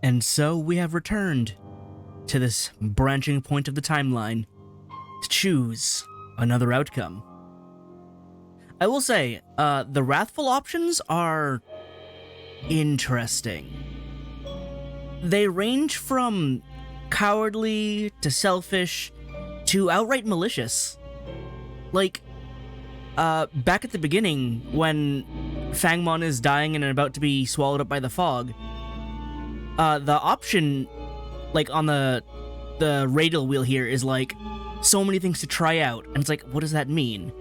And so we have returned to this branching point of the timeline to choose another outcome. I will say, the wrathful options are interesting. They range from cowardly to selfish to outright malicious. Like, back at the beginning, when Fangmon is dying and about to be swallowed up by the fog, the option, like, on the radial wheel here is, like, so many things to try out. And it's like, what does that mean?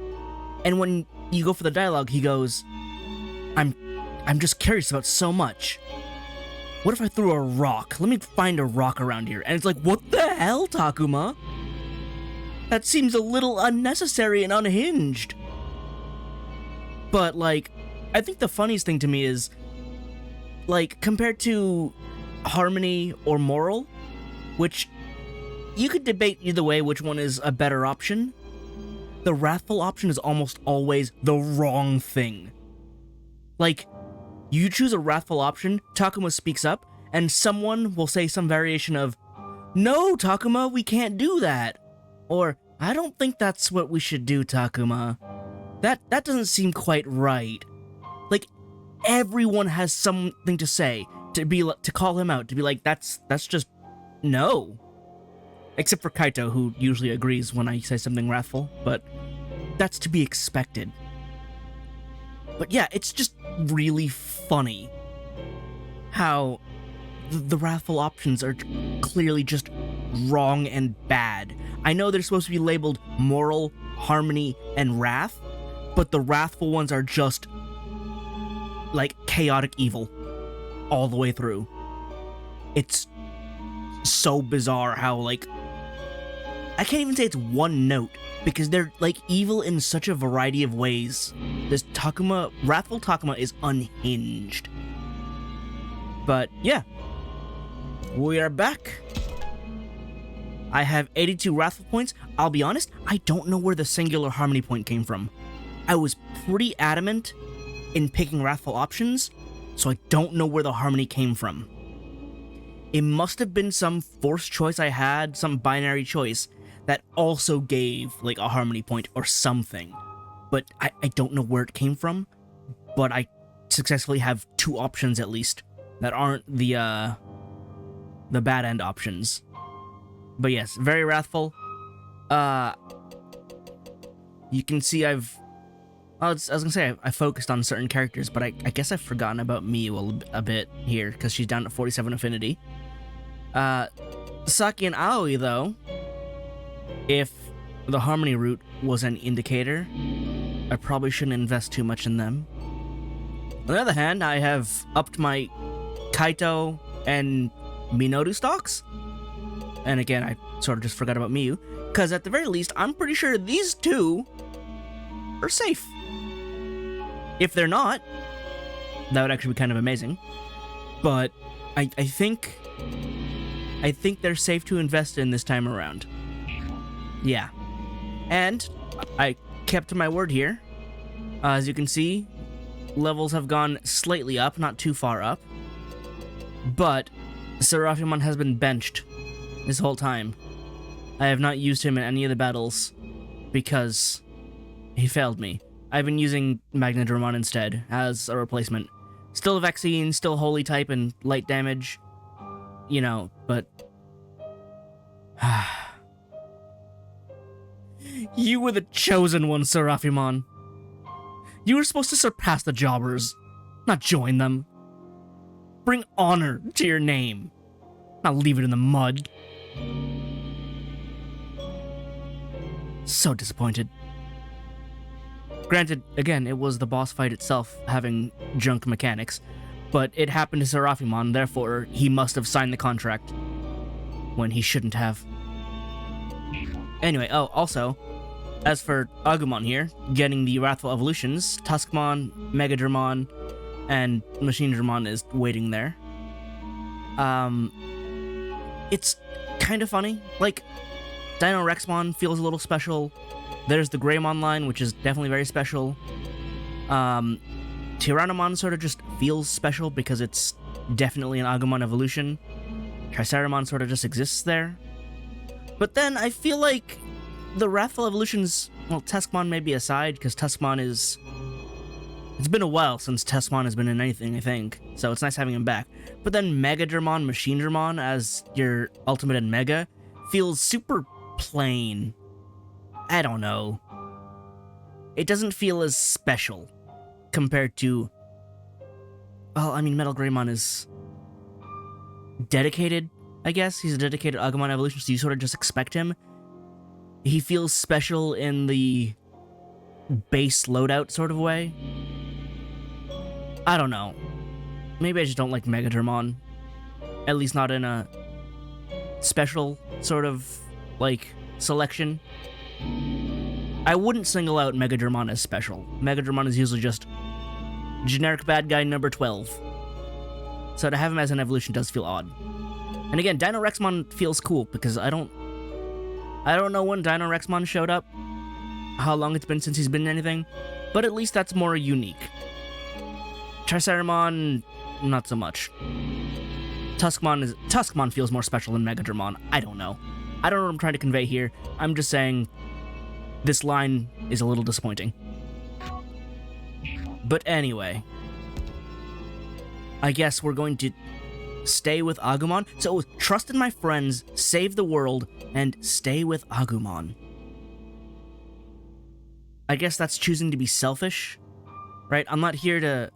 And when you go for the dialogue, he goes, I'm just curious about so much. What if I threw a rock? Let me find a rock around here. And it's like, what the hell, Takuma? That seems a little unnecessary and unhinged. But, like, I think the funniest thing to me is, like, compared to harmony or moral, which you could debate either way which one is a better option, the wrathful option is almost always the wrong thing. Like, you choose a wrathful option, Takuma speaks up, and someone will say some variation of, "No, Takuma, we can't do that." Or, "I don't think that's what we should do, Takuma. That doesn't seem quite right." Like, everyone has something to say, to call him out, to be like, that's just no. Except for Kaito, who usually agrees when I say something wrathful, but that's to be expected. But yeah, it's just really funny how the wrathful options are clearly just wrong and bad. I know they're supposed to be labeled moral, harmony, and wrath, but the wrathful ones are just, like, chaotic evil all the way through. It's so bizarre how, like, I can't even say it's one note, because they're, like, evil in such a variety of ways. This wrathful Takuma is unhinged. But, yeah. We are back. I have 82 wrathful points. I'll be honest, I don't know where the singular harmony point came from. I was pretty adamant in picking wrathful options, so I don't know where the harmony came from. It must have been some forced choice I had, some binary choice, that also gave, like, a harmony point or something. But I don't know where it came from, but I successfully have two options at least that aren't the bad end options. But yes, very wrathful. You can see I was gonna say I focused on certain characters, but I guess I've forgotten about Miyu a bit here, because she's down to 47 affinity. Saki and Aoi, though, if the harmony route was an indicator, I probably shouldn't invest too much in them. On the other hand, I have upped my Kaito and Minoru stocks. And again, I sort of just forgot about Miyu, because at the very least, I'm pretty sure these two are safe. If they're not, that would actually be kind of amazing. But I think they're safe to invest in this time around. Yeah. And I kept to my word here. As you can see, levels have gone slightly up, not too far up. But Seraphimon has been benched this whole time. I have not used him in any of the battles because he failed me. I've been using Magnadramon instead as a replacement. Still a vaccine, still holy type and light damage, you know, but you were the chosen one, Seraphimon. You were supposed to surpass the jobbers, not join them. Bring honor to your name, not leave it in the mud. So disappointed. Granted, again, it was the boss fight itself having junk mechanics, but it happened to Seraphimon, therefore he must have signed the contract when he shouldn't have. Anyway, also, as for Agumon here, getting the Wrathful Evolutions, Tuskmon, Megadramon, and Machine Dramon is waiting there. It's kind of funny. Like, Dino Rexmon feels a little special. There's the Greymon line, which is definitely very special. Tyrannomon sort of just feels special because it's definitely an Agumon evolution. Triceramon sort of just exists there. But then I feel like the Wrathful evolutions, well, Tuskmon may be aside, because Tuskmon is... It's been a while since Tuskmon has been in anything, I think, so it's nice having him back. But then Megadramon, Machinedramon as your Ultimate and Mega feels super plain. I don't know. It doesn't feel as special compared to... Well, I mean, Metal Greymon is dedicated, I guess. He's a dedicated Agumon evolution, so you sort of just expect him. He feels special in the base loadout sort of way. I don't know. Maybe I just don't like Megadramon. At least not in a special sort of, like, selection. I wouldn't single out Megadramon as special. Megadramon is usually just generic bad guy number 12. So to have him as an evolution does feel odd. And again, Dino-Rexmon feels cool, because I don't know when Dino-Rexmon showed up, how long it's been since he's been in anything, but at least that's more unique. Triceramon, not so much. Tuskmon feels more special than Megadramon. I don't know. I don't know what I'm trying to convey here. I'm just saying this line is a little disappointing. But anyway, I guess we're going to stay with Agumon. So trust in my friends, save the world, and stay with Agumon. I guess that's choosing to be selfish, right? I'm not here to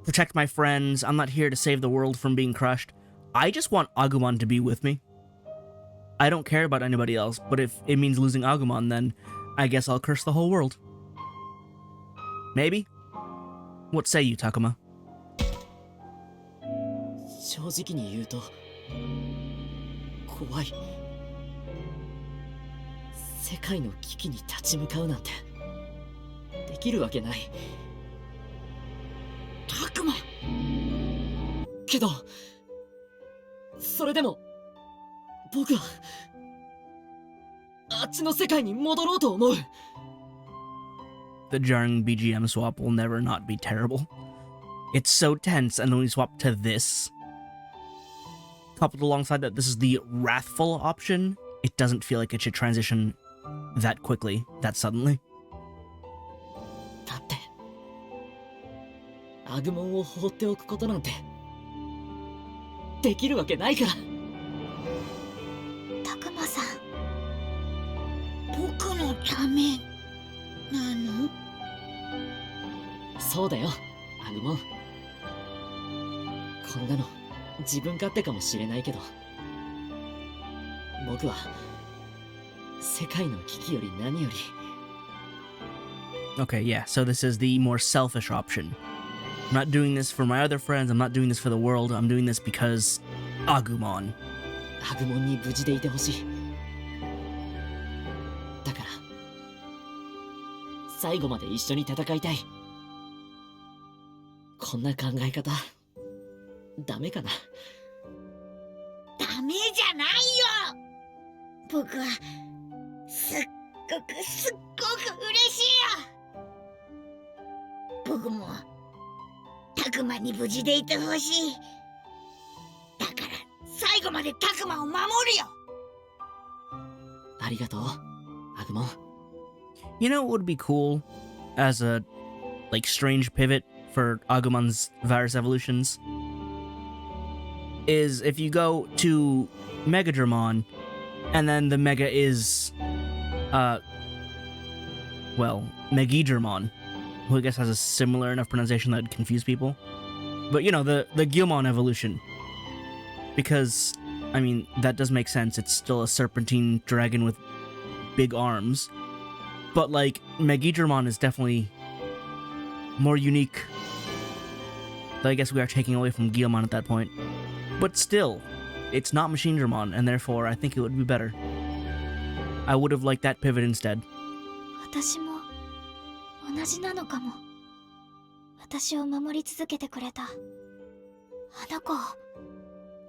protect my friends. I'm not here to save the world from being crushed. I just want Agumon to be with me. I don't care about anybody else, but if it means losing Agumon, then I guess I'll curse the whole world. Maybe? What say you, Takuma? 正直に言うと怖い。世界の危機に立ち向かうなんてできるわけない。たくまけどそれでも僕はあっちの世界に戻ろうと思う。 The jarring BGM swap will never not be terrible. It's so tense, and then we swap to this. Coupled alongside that, this is the Wrathful option. It doesn't feel like it should transition that quickly, that suddenly. だってアグモンを放っておくことなんてできるわけないから。たくまさん、僕のためなの？そうだよ、アグモン。こんなの自分勝手かもしれないけど、僕は世界の危機より何より。 Okay, yeah, so this is the more selfish option. I'm not doing this for my other friends, I'm not doing this for the world, I'm doing this because Agumon. アグモンに無事でいてほしい。だから最後まで一緒に戦いたい。こんな考え方ダメかな。ダメじゃないよ。僕はすっごく嬉しいよ。僕もたくまに無事でいてほしい。だから最後までたくまを守るよ。ありがとう、アグモン。 You know what would be cool as a, like, strange pivot for Agumon's virus evolutions? Is if you go to Megadramon, and then the Mega is, well, Megidramon, who I guess has a similar enough pronunciation that would confuse people. But, you know, the Gilmon evolution. Because, I mean, that does make sense. It's still a serpentine dragon with big arms. But, like, Megidramon is definitely more unique. Though I guess we are taking away from Gilmon at that point. But still, it's not Machinedramon, and therefore I think it would be better. I would have liked that pivot instead. 私も同じなのかも。私を守り続けてくれたあの子を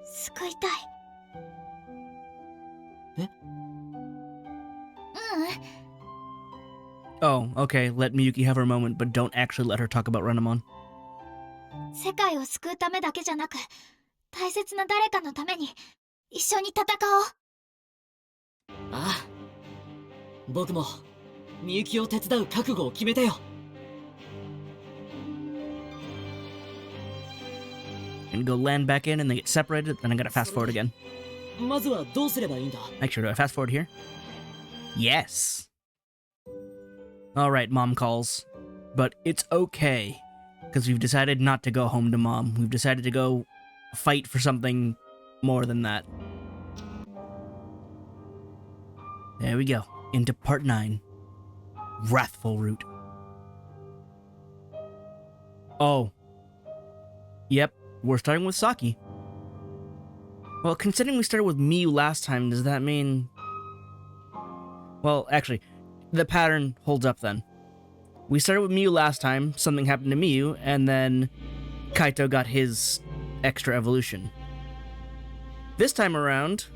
救いたい。え？Oh, okay, let Miyuki have her moment, but don't actually let her talk about Renamon. 世界を救うためだけじゃなく、大切な誰かのために一緒に戦おう。ああ、僕もみゆきを手伝う覚悟を決めたよ。And go land back in and they get separated, then I gotta fast forward again. まずはどうすればいいんだ？ Actually, do I fast forward here? Yes! Alright, mom calls. But it's okay. Because we've decided not to go home to mom. We've decided to go fight for something more than that. There we go. Into part 9. Wrathful Root. Oh. Yep, we're starting with Saki. Well, considering we started with Miyu last time, does that mean... Well, actually, the pattern holds up then. We started with Miyu last time, something happened to Miyu, and then Kaito got his extra evolution. This time around,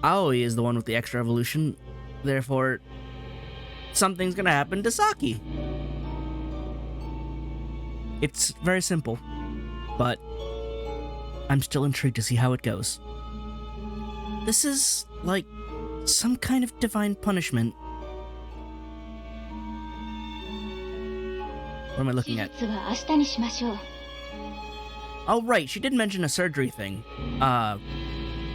Aoi is the one with the extra evolution, therefore, something's gonna happen to Saki. It's very simple, but I'm still intrigued to see how it goes. This is, like, some kind of divine punishment. What am I looking at? Oh, right, she did mention a surgery thing.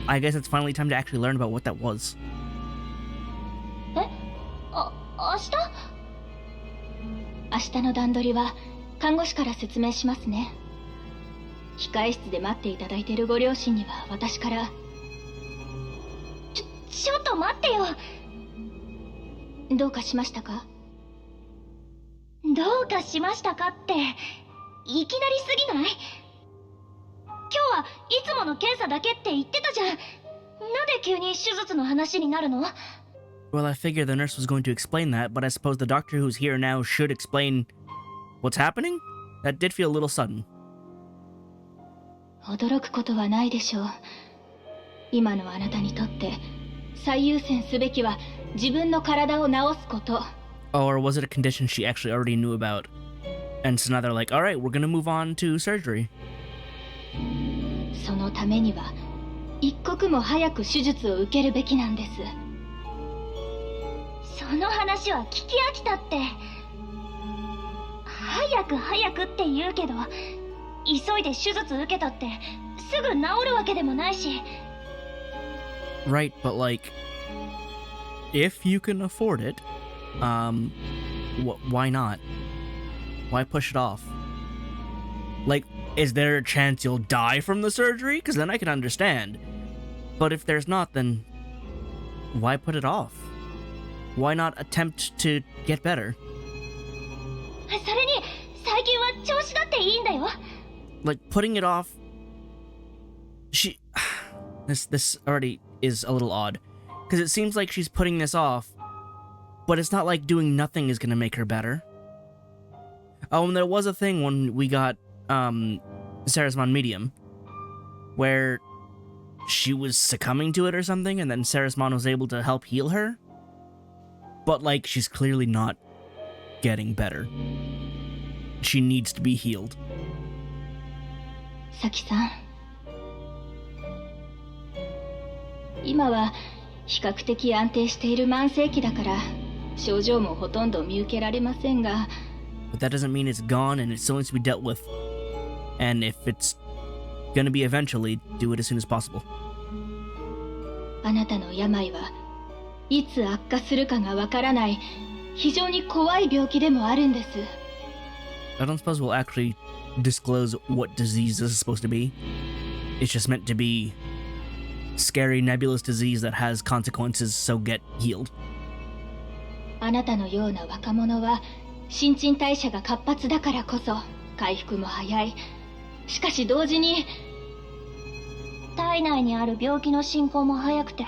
I guess it's finally time to actually learn about what that was. 明日の段取りは看護師から説明しますね。控え室で待っていただいているご両親には私から。ちょっと待ってよ。どうかしましたか？どうかしましたかっていきなりすぎない？今日はいつもの検査だけって言ってたじゃん。なんで急に手術の話になるの？ Well, I figured the nurse was going to explain that, but I suppose the doctor who's here now should explain what's happening? That did feel a little sudden. 驚くことはないでしょう。今のあなたにとって最優先すべきは自分の体を治すこと。Oh, or was it a condition she actually already knew about? And so now they're like, alright, we're gonna move on to surgery. そのためには一刻も早く手術を受けるべきなんです。その話は聞き飽きたって。早く早くって言うけど、急いで手術受けたってすぐ治るわけでもないし。Right, but like, if you can afford it, why not? Why push it off? Like, is there a chance you'll die from the surgery? Because then I can understand. But if there's not, then why put it off? Why not attempt to get better? それに最近は調子だっていいんだよ。Like, putting it off... This already is a little odd. Because it seems like she's putting this off, but it's not like doing nothing is gonna make her better. Oh, and there was a thing when we got, Sarasmon Medium, where she was succumbing to it or something, and then Sarasmon was able to help heal her. But, like, she's clearly not getting better. She needs to be healed. Saki-san. 今は比較的安定している慢性期だから症状もほとんど見受けられませんが。But that doesn't mean it's gone and it still needs to be dealt with. And if it's gonna be eventually, do it as soon as possible. あなたの病はいつ悪化するかがわからない非常に怖い病気でもあるんです。I don't suppose we'll actually disclose what disease this is supposed to be. It's just meant to be scary nebulous disease that has consequences, so get healed. あなたのような若者は新陳代謝が活発だからこそ回復も早い。しかし同時に体内にある病気の進行も早くて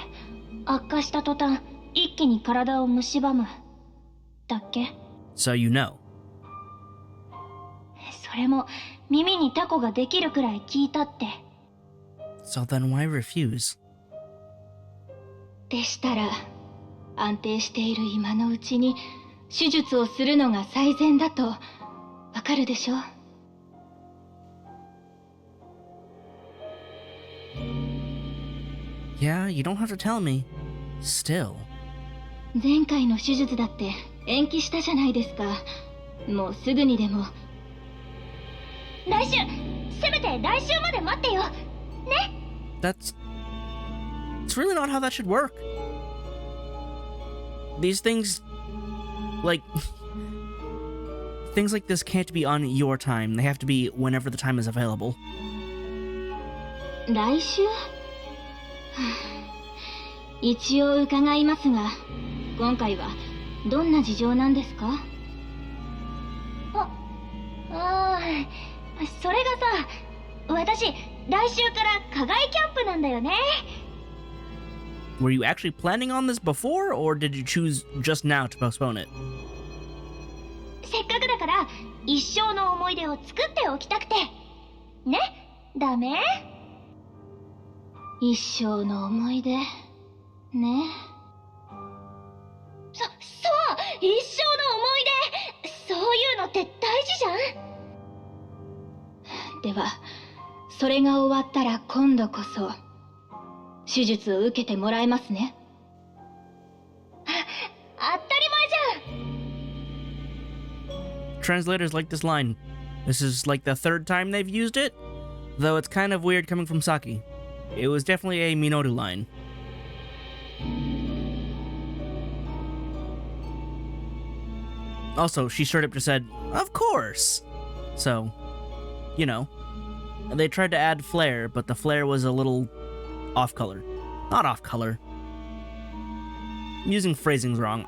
悪化した途端一気に体を蝕むだっけ？ So you know. それも耳にタコができるくらい聞いたって。So then why refuse? でしたら安定している今のうちに手術をするのが最善だとわかるでしょ？ Yeah, you don't have to tell me. Still. 前回の手術だって延期したじゃないですか。もうすぐにでも。来週、せめて来週まで待ってよ。ね。It's really not how that should work. These things, like, things like this can't be on your time. They have to be whenever the time is available. 来週一応伺いますが、今回はどんな事情なんですか？それがさ、私来週から課外キャンプなんだよね。Were you actually planning on this before, or did you choose just now to postpone it? せっかくだから一生の思い出を作っておきたくて。ね？ダメ？一生の思い出ね。そう、一生の思い出。そういうのって大事じゃん。では、それが終わったら今度こそ手術を受けてもらえますね。当たり前じゃん。Translators like this line. This is like the third time they've used it, though it's kind of weird coming from Saki. It was definitely a Minoru line. Also, she straight up just said, "Of course!" So, you know. They tried to add flair, but the flair was a little off-color. Not off-color. I'm using phrasings wrong.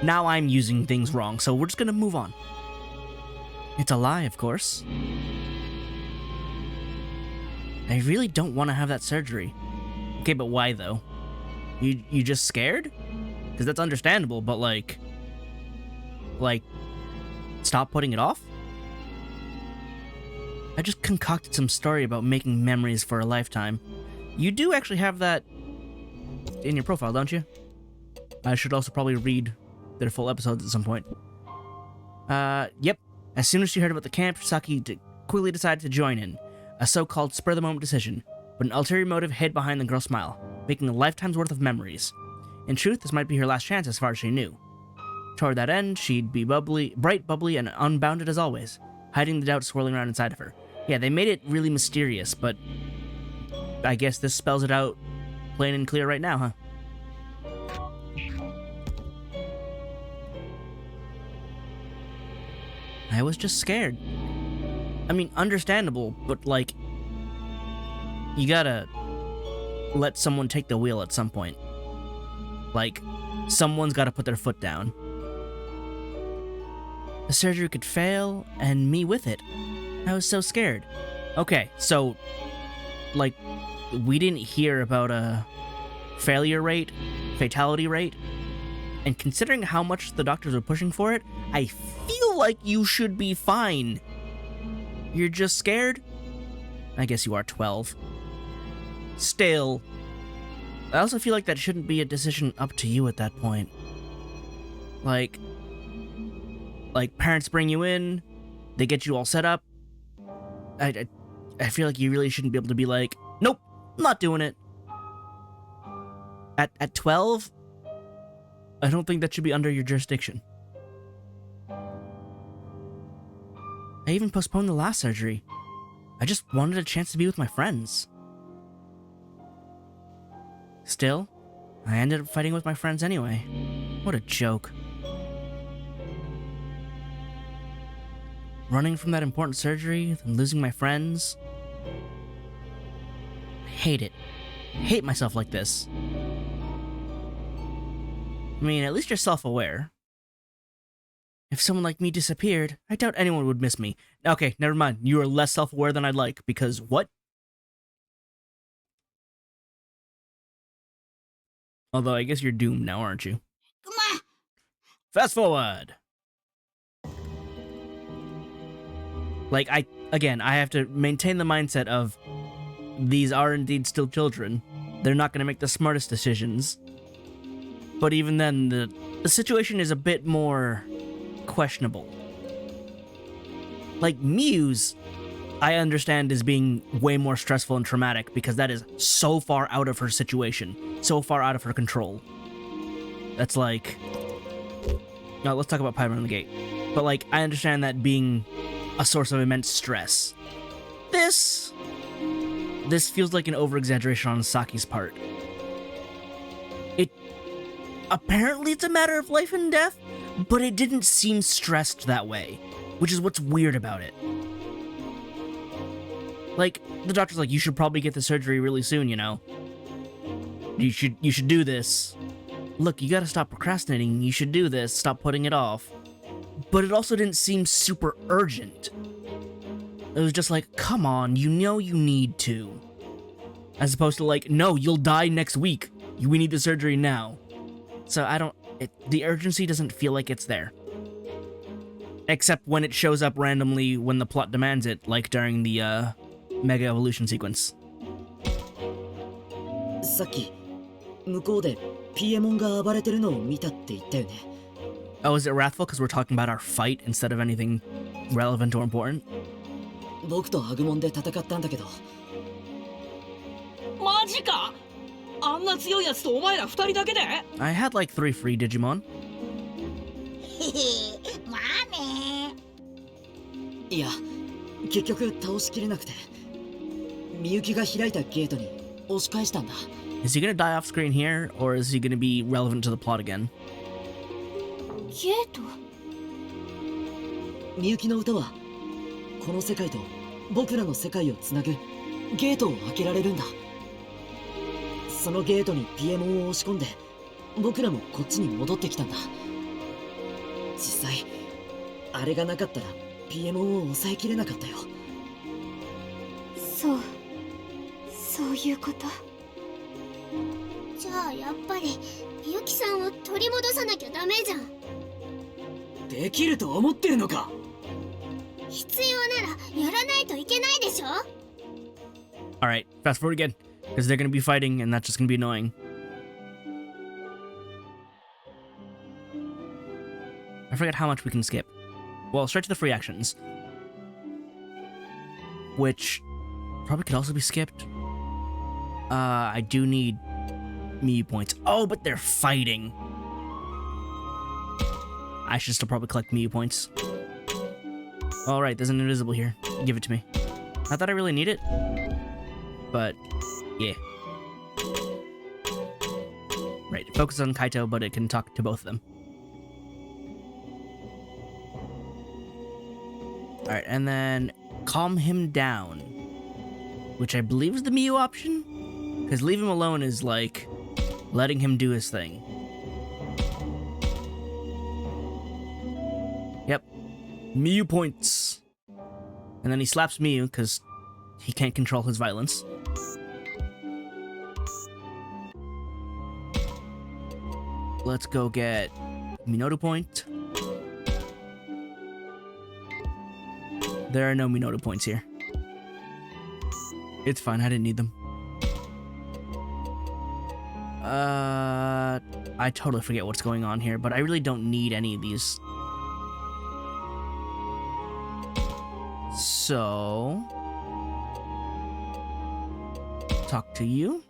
Now I'm using things wrong, so we're just gonna move on. It's a lie, of course. I really don't want to have that surgery. Okay, but why though? You just scared? Because that's understandable, but like, stop putting it off? I just concocted some story about making memories for a lifetime. You do actually have that in your profile, don't you? I should also probably read their full episodes at some point. Yep. As soon as she heard about the camp, Saki quickly decided to join in. A so-called spur-of-the-moment decision, but an ulterior motive hid behind the girl's smile, making a lifetime's worth of memories. In truth, this might be her last chance as far as she knew. Toward that end, she'd be bright, bubbly, and unbounded as always, hiding the doubt swirling around inside of her. Yeah, they made it really mysterious, but I guess this spells it out plain and clear right now, huh? I was just scared. I mean, understandable, but like, you gotta let someone take the wheel at some point. Like, someone's gotta put their foot down. The surgery could fail, and me with it. I was so scared. Okay, so, like, we didn't hear about a failure rate, fatality rate, and considering how much the doctors were pushing for it, I feel like you should be fine. You're just scared? I guess you are 12. Still. I also feel like that shouldn't be a decision up to you at that point. Like, parents bring you in, they get you all set up. I feel like you really shouldn't be able to be like, nope, I'm not doing it. At 12? I don't think that should be under your jurisdiction. I even postponed the last surgery. I just wanted a chance to be with my friends. Still, I ended up fighting with my friends anyway. What a joke. Running from that important surgery, then losing my friends. I hate it. I hate myself like this. I mean, at least you're self-aware. If someone like me disappeared, I doubt anyone would miss me. Okay, never mind. You are less self-aware than I'd like, because what? Although, I guess you're doomed now, aren't you? Come on! Fast forward! Like, I have to maintain the mindset of, these are indeed still children. They're not going to make the smartest decisions. But even then, the situation is a bit more questionable. Like, Muse, I understand as being way more stressful and traumatic because that is so far out of her situation, so far out of her control. That's like... No, let's talk about Pyro in the Gate. But like, I understand that being a source of immense stress. This feels like an over-exaggeration on Saki's part. Apparently it's a matter of life and death, but it didn't seem stressed that way, which is what's weird about it. Like, the doctor's like, you should probably get the surgery really soon, you know? You should do this. Look, you gotta stop procrastinating, you should do this, stop putting it off. But it also didn't seem super urgent. It was just like, come on, you know you need to. As opposed to like, no, you'll die next week. We need the surgery now. So the urgency doesn't feel like it's there. Except when it shows up randomly when the plot demands it, like during the, Mega Evolution sequence. さっき向こうでピエモンが暴れてるのを見たって言ったよね。 Oh, is it wrathful because we're talking about our fight instead of anything relevant or important? 僕とアグモンで戦ったんだけど。マジか？あんな強いやつとお前ら二人だけで？ I had like 3 free Digimon. まあね。いや、結局倒しきれなくて。みゆきが開いたゲートに押し返したんだ。Is he gonna die off screen here, or is he gonna be relevant to the plot again? ゲート？みゆきの歌はこの世界と僕らの世界をつなぐゲートを開けられるんだ。そのゲートにピエモンを押し込んで僕らもこっちに戻ってきたんだ。実際あれがなかったらピエモンを抑えきれなかったよ。そういうこと。じゃあやっぱりみゆきさんを取り戻さなきゃダメじゃん。できると思ってるのか。必要ならやらないといけないでしょ。 Alright, fast forward again, because they're gonna be fighting and that's just gonna be annoying. I forget how much we can skip. Well, straight to the free actions. Which probably could also be skipped. I do need Miyu points. Oh, but they're fighting. I should still probably collect Miyu points. Alright, there's an invisible here. Give it to me. Not that I really need it. But, yeah. Right, focus on Kaito, but it can talk to both of them. Alright, and then calm him down. Which I believe is the Miyu option? Because leave him alone is like letting him do his thing. Yep. Miyu points. And then he slaps Miyu because he can't control his violence. Let's go get Minoru point. There are no Minoru points here. It's fine, I didn't need them. I totally forget what's going on here, but I really don't need any of these. So... talk to you.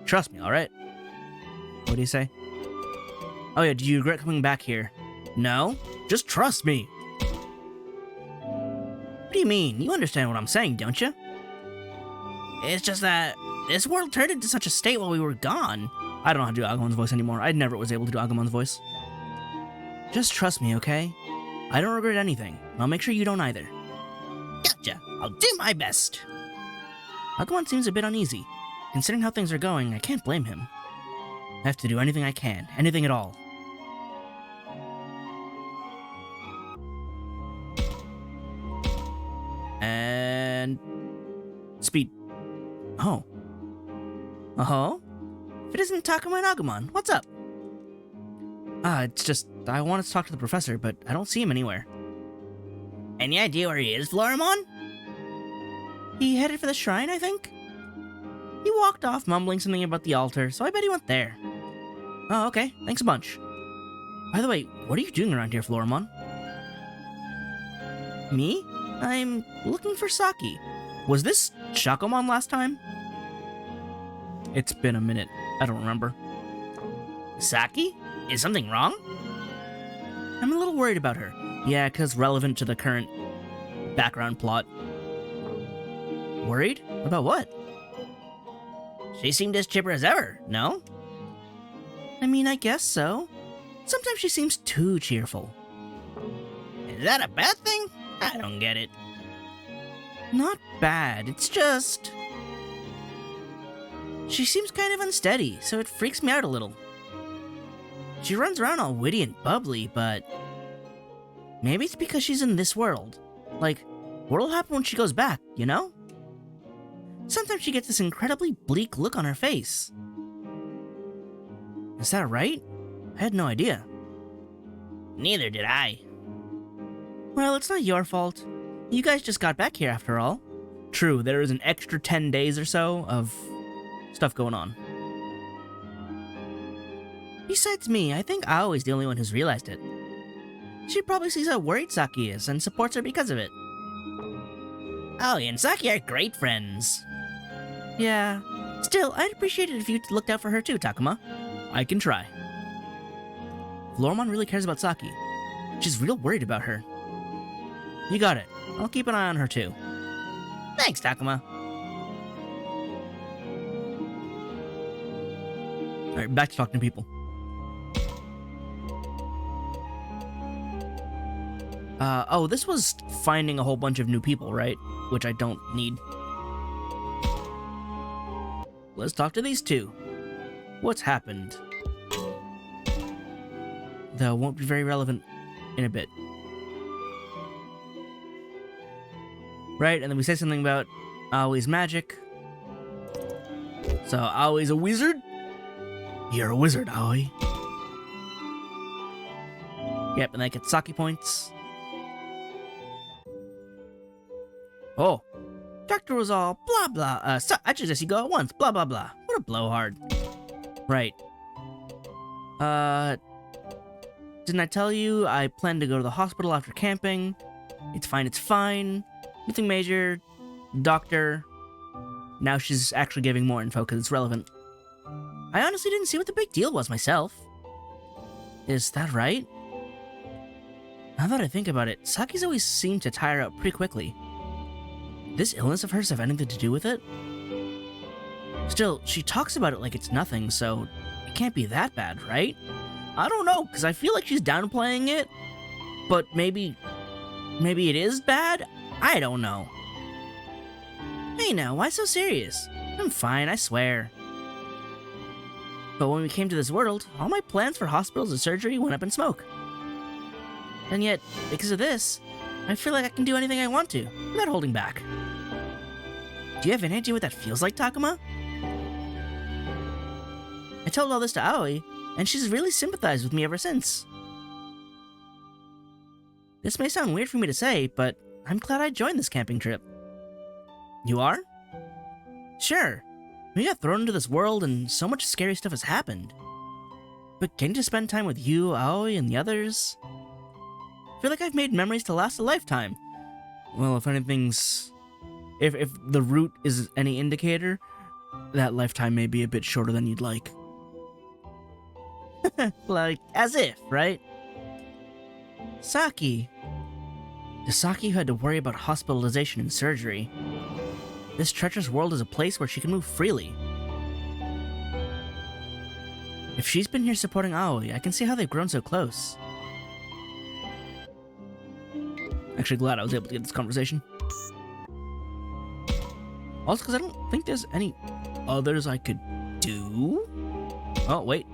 Trust me, alright? What do you say? Oh yeah, do you regret coming back here? No? Just trust me! What do you mean? You understand what I'm saying, don't you? It's just that this world turned into such a state while we were gone. I don't know how to do Agumon's voice anymore. I never was able to do Agumon's voice. Just trust me, okay? I don't regret anything. I'll make sure you don't either. Gotcha. I'll do my best. Agumon seems a bit uneasy. Considering how things are going, I can't blame him. I have to do anything I can. Anything at all. And... speed. Oh. Uh-huh? If it isn't Takuma and Agumon, what's up? It's just, I wanted to talk to the professor, but I don't see him anywhere. Any idea where he is, Floramon? He headed for the shrine, I think? He walked off mumbling something about the altar, so I bet he went there. Oh, okay. Thanks a bunch. By the way, what are you doing around here, Floramon? Me? I'm looking for Saki. Was this Shakomon last time? It's been a minute. I don't remember. Saki? Is something wrong? I'm a little worried about her. Yeah, 'cause relevant to the current background plot. Worried? About what? She seemed as chipper as ever, no? I mean, I guess so. Sometimes she seems too cheerful. Is that a bad thing? I don't get it. Not bad, it's just... she seems kind of unsteady, so it freaks me out a little. She runs around all witty and bubbly, but... maybe it's because she's in this world. Like, what'll happen when she goes back, you know? Sometimes she gets this incredibly bleak look on her face. Is that right? I had no idea. Neither did I. Well, it's not your fault. You guys just got back here after all. True, there is an extra 10 days or so of stuff going on. Besides me, I think Aoi's the only one who's realized it. She probably sees how worried Saki is and supports her because of it. Aoi and Saki are great friends. Yeah. Still, I'd appreciate it if you looked out for her too, Takuma. I can try. Floramon really cares about Saki. She's real worried about her. You got it. I'll keep an eye on her too. Thanks, Takuma. Alright, back to talking to people. Oh, this was finding a whole bunch of new people, right? Which I don't need. Let's talk to these two. What's happened? Though won't be very relevant in a bit. Right, and then we say something about Aoi's magic. So Aoi's a wizard? You're a wizard, Aoi. Yep, and I get Saki points. Oh, doctor was all blah blah. I should just go at once. Blah blah blah. What a blowhard. Right. Didn't I tell you I plan to go to the hospital after camping? It's fine. It's fine. Nothing major. Doctor. Now she's actually giving more info because it's relevant. I honestly didn't see what the big deal was myself. Is that right? Now that I think about it, Saki's always seemed to tire out pretty quickly. This illness of hers have anything to do with it? Still, she talks about it like it's nothing, so it can't be that bad, right? I don't know, because I feel like she's downplaying it, but maybe it is bad? I don't know. Hey now, why so serious? I'm fine, I swear. But when we came to this world, all my plans for hospitals and surgery went up in smoke. And yet, because of this, I feel like I can do anything I want to, without holding back. Do you have any idea what that feels like, Takuma? I told all this to Aoi, and she's really sympathized with me ever since. This may sound weird for me to say, but I'm glad I joined this camping trip. You are? Sure. We got thrown into this world and so much scary stuff has happened. But getting to spend time with you, Aoi, and the others... I feel like I've made memories to last a lifetime. Well, if anything's... If the route is any indicator, that lifetime may be a bit shorter than you'd like. Like, as if, right? Saki. The Saki who had to worry about hospitalization and surgery. This treacherous world is a place where she can move freely. If she's been here supporting Aoi, I can see how they've grown so close. Actually glad I was able to get this conversation. Also, because I don't think there's any others I could do. Oh, wait.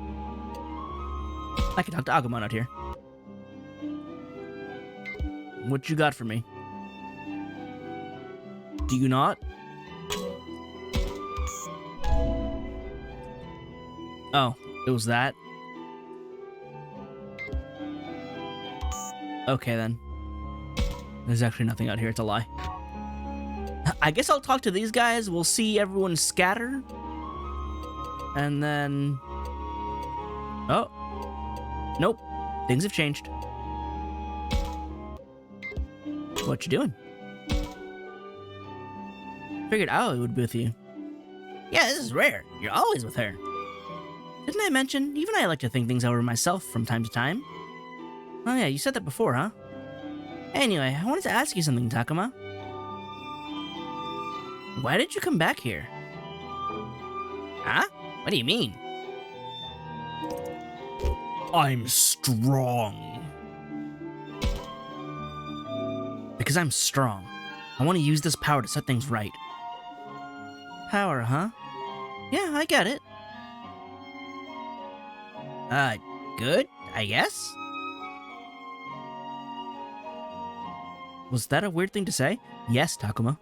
I can talk to Agumon out here. What you got for me? Do you not? Oh, it was that? Okay, then. There's actually nothing out here, it's a lie. I guess I'll talk to these guys, we'll see everyone scatter. And then... Oh. Nope. Things have changed. What you doing? Figured Aoi would be with you. Yeah, this is rare. You're always with her. Didn't I mention, even I like to think things over myself from time to time? Oh yeah, you said that before, huh? Anyway, I wanted to ask you something, Takuma. Why did you come back here? Huh? What do you mean? I'm strong. Because I'm strong. I want to use this power to set things right. Power, huh? Yeah, I get it. Good, I guess? Was that a weird thing to say? Yes, Takuma.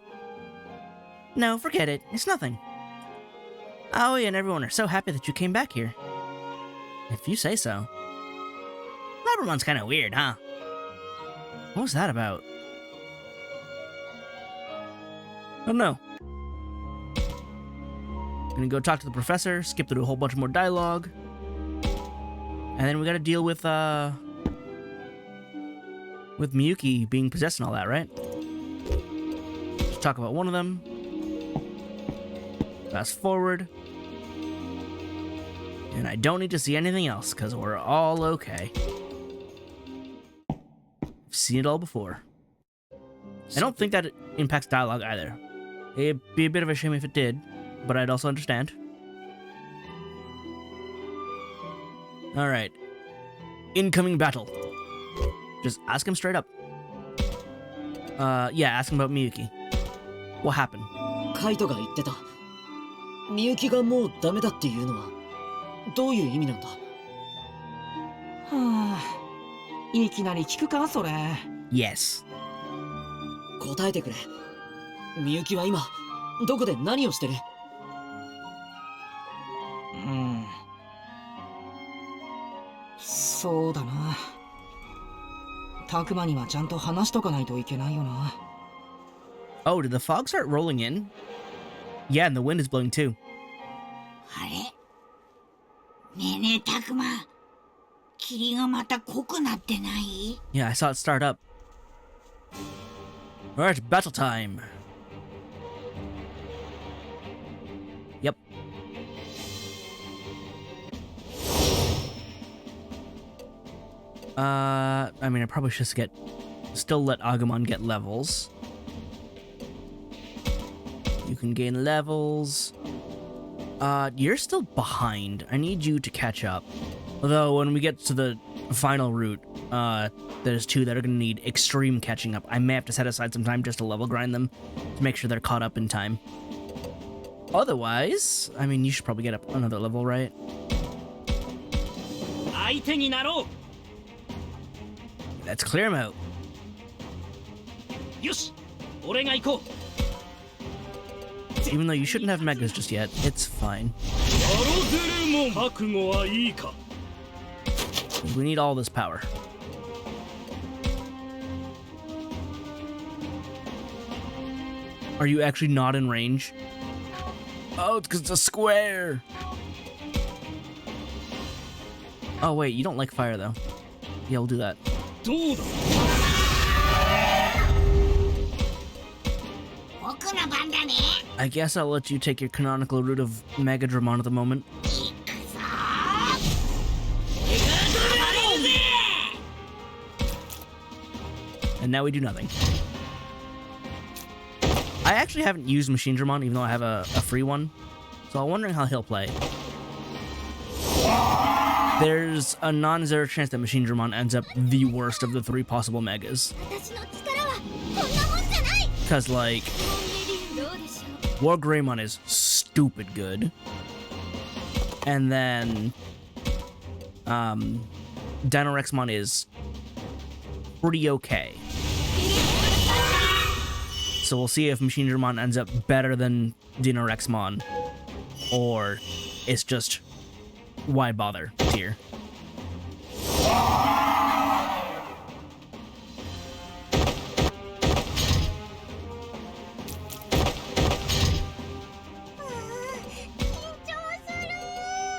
No, forget it. It's nothing. Aoi and everyone are so happy that you came back here. If you say so. Labramon's kinda weird, huh? What was that about? I don't know. Gonna go talk to the professor, skip through a whole bunch more dialogue. And then we gotta deal with Miyuki being possessed and all that, right? Let's talk about one of them. Fast forward. And I don't need to see anything else, because we're all okay. I've seen it all before. I don't think that it impacts dialogue either. It'd be a bit of a shame if it did, but I'd also understand. Alright. Incoming battle. Just ask him straight up. Yeah, ask him about Miyuki. What happened? カイトが言ってた。みゆきがもうダメだっていうのはどういう意味なんだ？はあ、いきなり聞くかそれ。Yes. 答えてくれ。みゆきは今どこで何をしてる？そうだな。タクマにはちゃんと話しとかないといけないよな。Oh, did the fog start rolling in? Yeah, and the wind is blowing too. あれねえねえタクマ、霧がまた濃くなってない？ Yeah, I saw it start up. Alright, battle time. Yep. I mean, I probably should still let Agumon get levels. You can gain levels. You're still behind. I need you to catch up. Although, when we get to the final route, there's two that are going to need extreme catching up. I may have to set aside some time just to level grind them to make sure they're caught up in time. Otherwise, I mean, you should probably get up another level, right? 相手になろう。 Let's clear him out. よし、俺が行こう。 Even though you shouldn't have megas just yet, it's fine. We need all this power. Are you actually not in range? Oh, it's because it's a square. Oh, wait, you don't like fire, though. Yeah, we'll do that. I guess I'll let you take your canonical route of Mega Dramon at the moment. And now we do nothing. I actually haven't used Machine Dramon, even though I have a free one. So I'm wondering how he'll play. There's a non-zero chance that Machine Dramon ends up the worst of the three possible megas. Because, like, War Greymon is stupid good. And then, Dinorexmon is pretty okay. So we'll see if Machine Dramon ends up better than Dinorexmon, or it's just, why bother tier.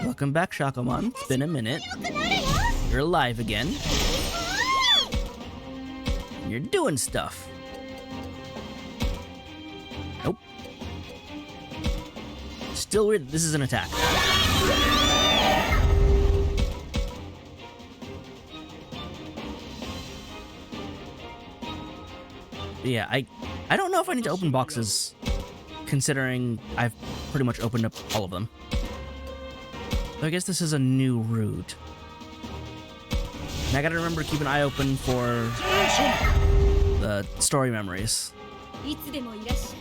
Welcome back, Shakomon. It's been a minute. You're alive again. You're doing stuff. Nope. Still weird. This is an attack. Yeah, I don't know if I need to open boxes, considering I've pretty much opened up all of them. So I guess this is a new route. And I gotta remember to keep an eye open for the story memories. いつでもいらっしゃい。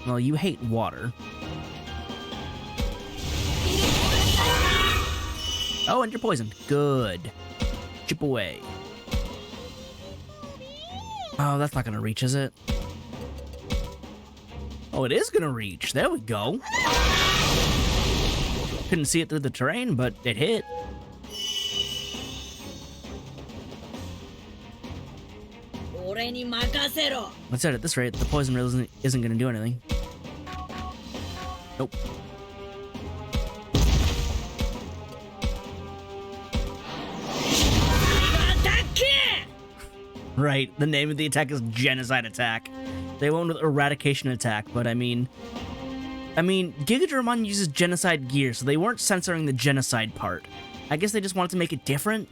Well, you hate water. Oh, and you're poisoned. Good. Chip away. Oh, that's not gonna reach, is it? Oh, it is gonna reach. There we go. Couldn't see it through the terrain, but it hit. Let's say at this rate, the poison really isn't gonna do anything. Nope. Right, the name of the attack is Genocide Attack. They went with Eradication Attack, but I mean, Gigadramon uses Genocide gear, so they weren't censoring the genocide part. I guess they just wanted to make it different.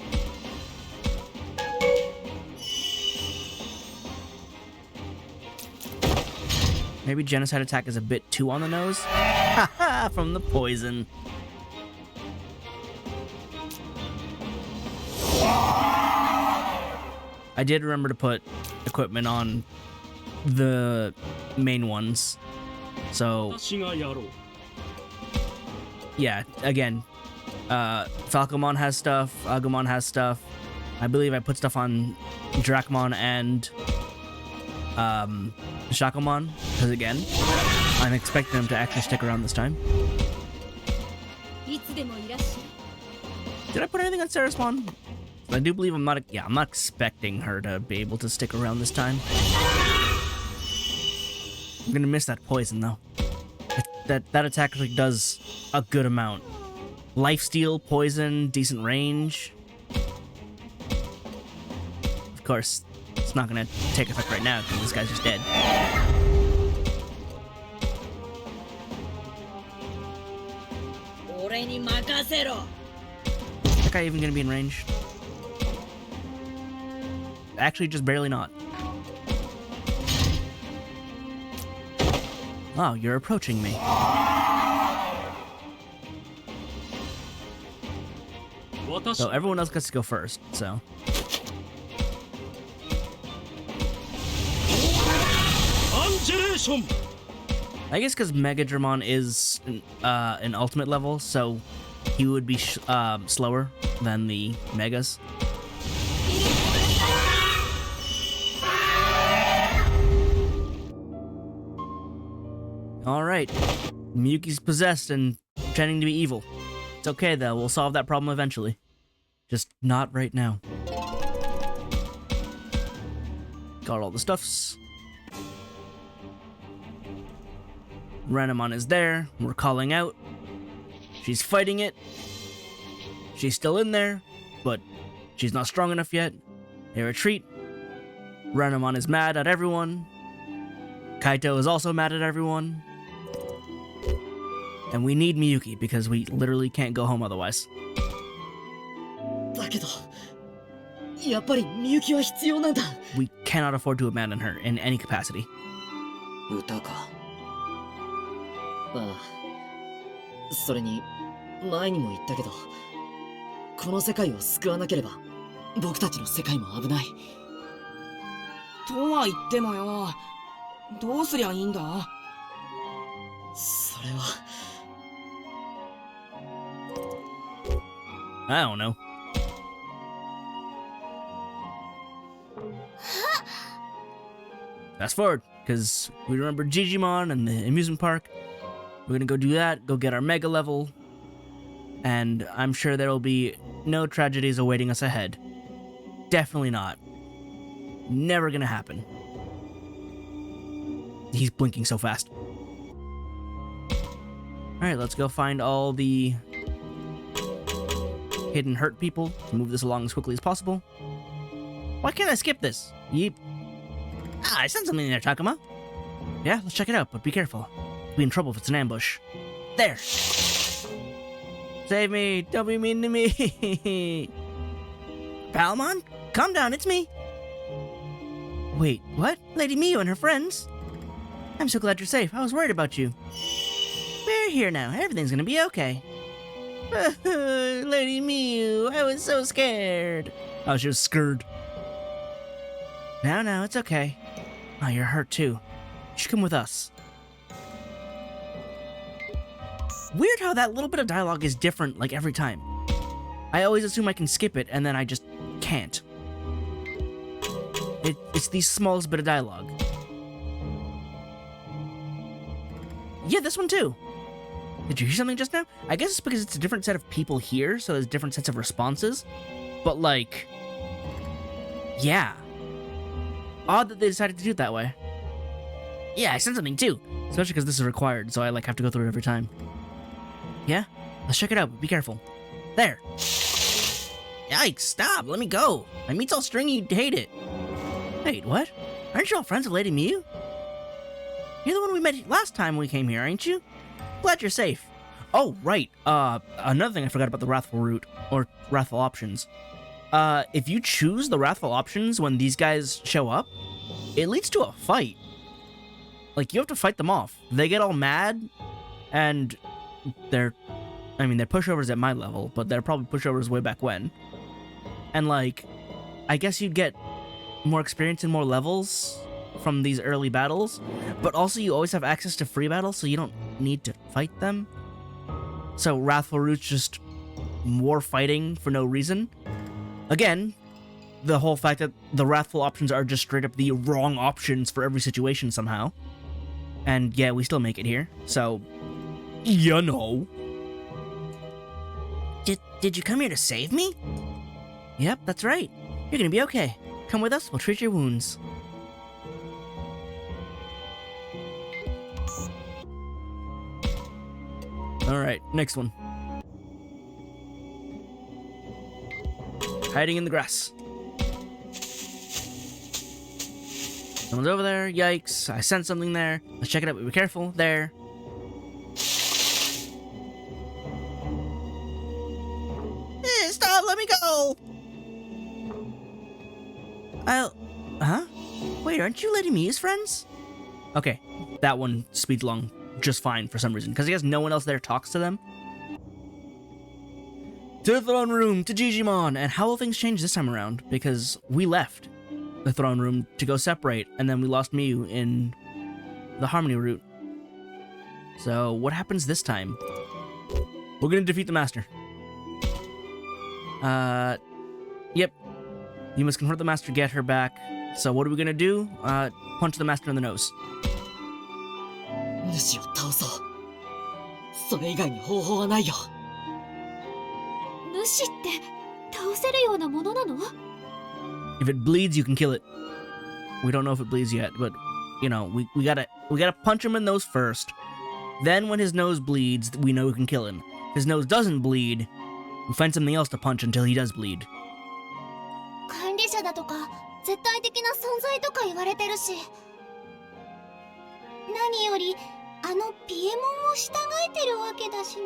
Maybe Genocide Attack is a bit too on the nose. Haha, from the poison. I did remember to put equipment on the main ones. So, yeah, again, Falcomon has stuff, Agumon has stuff. I believe I put stuff on Dracmon and Shakomon, because again, I'm expecting them to actually stick around this time. Did I put anything on Irresponsible? I do believe I'm not expecting her to be able to stick around this time. I'm gonna miss that poison though. That attack actually does a good amount. Lifesteal, poison, decent range. Of course, it's not gonna take effect right now because this guy's just dead. Is that guy even gonna be in range? Actually, just barely not. Oh, you're approaching me. So everyone else gets to go first, so. I guess because Megadramon is an ultimate level, so he would be slower than the Megas. Alright, Miyuki's possessed and pretending to be evil. It's okay though, we'll solve that problem eventually. Just not right now. Got all the stuffs. Renamon is there, we're calling out. She's fighting it. She's still in there, but she's not strong enough yet. They retreat. Renamon is mad at everyone. Kaito is also mad at everyone. And we need Miyuki because we literally can't go home otherwise. だけど、やっぱりみゆきは必要なんだ。 We cannot afford to abandon her in any capacity. 歌か。ああ。それに、前にも言ったけど、この世界を救わなければ、僕たちの世界も危ない。とは言ってもよ、どうすりゃいいんだ？それは。 I don't know. Fast forward, because we remember Digimon and the amusement park. We're gonna go do that, go get our mega level, and I'm sure there will be no tragedies awaiting us ahead. Definitely not. Never gonna happen. He's blinking so fast. Alright, let's go find all the hidden hurt people. Move this along as quickly as possible. Why can't I skip this? Yeep. Ah, I sent something in there, Takuma. Yeah, let's check it out, but be careful. We'll be in trouble if it's an ambush. There! Save me! Don't be mean to me! Palmon? Calm down, it's me! Wait, what? Lady Miyu and her friends? I'm so glad you're safe. I was worried about you. We're here now. Everything's gonna be okay. Lady Miyu, I was so scared. Oh, she was scared. No, it's okay. Oh, you're hurt too. You should come with us. Weird how that little bit of dialogue is different, like, every time. I always assume I can skip it, and then I just can't. It's the smallest bit of dialogue. Yeah, this one too. Did you hear something just now? I guess it's because it's a different set of people here, so there's different sets of responses. But, like, yeah. Odd that they decided to do it that way. Yeah, I sent something too. Especially because this is required, so I, like, have to go through it every time. Yeah? Let's check it out, but be careful. There. Yikes, stop, let me go. My meat's all stringy, you'd hate it. Wait, what? Aren't you all friends with Lady Miyu? You're the one we met last time we came here, ain't you? Glad you're safe. Oh, right. Another thing I forgot about the Wrathful route, or Wrathful options. If you choose the Wrathful options when these guys show up, it leads to a fight. Like, you have to fight them off. They get all mad, and they're pushovers at my level, but they're probably pushovers way back when. And, like, I guess you'd get more experience and more levels from these early battles, but also you always have access to free battles, so you don't need to fight them. So Wrathful route's just more fighting for no reason. Again, the whole fact that the Wrathful options are just straight up the wrong options for every situation somehow. And yeah, we still make it here, so you know. Did you come here to save me? Yep, that's right. You're gonna be okay. Come with us, we'll treat your wounds. Alright, next one. Hiding in the grass. Someone's over there, yikes. I sent something there. Let's check it out, but be careful. There. Stop, let me go! Huh? Wait, aren't you Lady Miyu's friends? Okay, that one speeds along just fine for some reason, because I guess no one else there talks to them. To the throne room, to Digimon! And how will things change this time around? Because we left the throne room to go separate, and then we lost Miyu in the Harmony route. So, what happens this time? We're gonna defeat the Master. Yep. You must confront the Master, get her back. So what are we gonna do? Punch the Master in the nose. 主を倒そう。それ以外に方法はないよ。主って倒せるようなものなの？ If it bleeds, you can kill it. We don't know if it bleeds yet, but you know, we gotta punch him in the nose first. Then when his nose bleeds, we know we can kill him. If his nose doesn't bleed, we find something else to punch until he does bleed. 管理者だとか絶対的な存在とか言われてるし、何よりあのピエモンを従えてるわけだしね。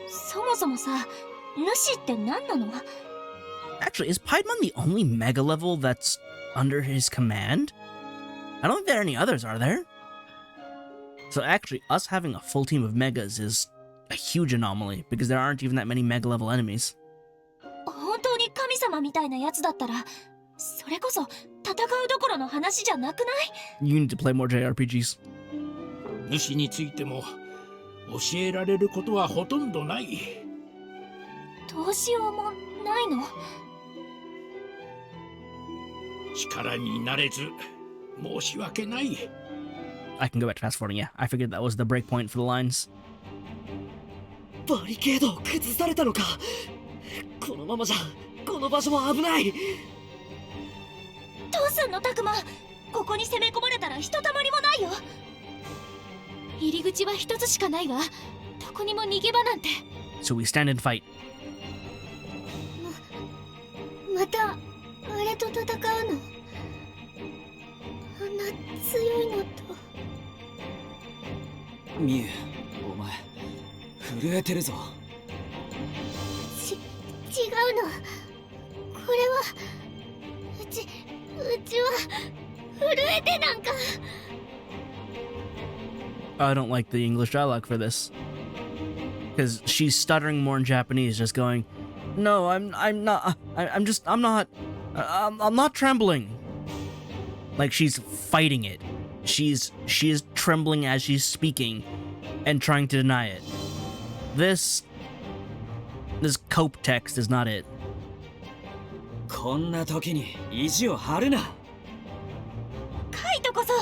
そもそもさ、主って何なの？ Actually, is Piedmon the only mega level that's under his command? I don't think there are any others, are there? So actually, us having a full team of megas is a huge anomaly, because there aren't even that many mega level enemies. 本当に神様みたいなやつだったら、それこそ戦うどころの話じゃなくない？ You need to play more JRPGs. 主についても教えられることはほとんどない。どうしようもないの？力になれず申し訳ない。 I can go back to fast forwarding, yeah. I figured that was the break point for the lines. バリケードを崩されたのか。このままじゃこの場所も危ない。どうすんのタクマ？ここに攻め込まれたらひとたまりもないよ。入り口は一つしかないわ。どこにも逃げ場なんて。 So we stand and fight. またあれと戦うの？あんな強いのと。ミュウ、お前震えてるぞ。違うの。これはうちは震えてなんか。I don't like the English dialogue for this. Because she's stuttering more in Japanese, just going, "No, I'm not trembling." Like she's fighting it. She is trembling as she's speaking and trying to deny it. This cope text is not it. こんな時に意地を張るな。カイトこそ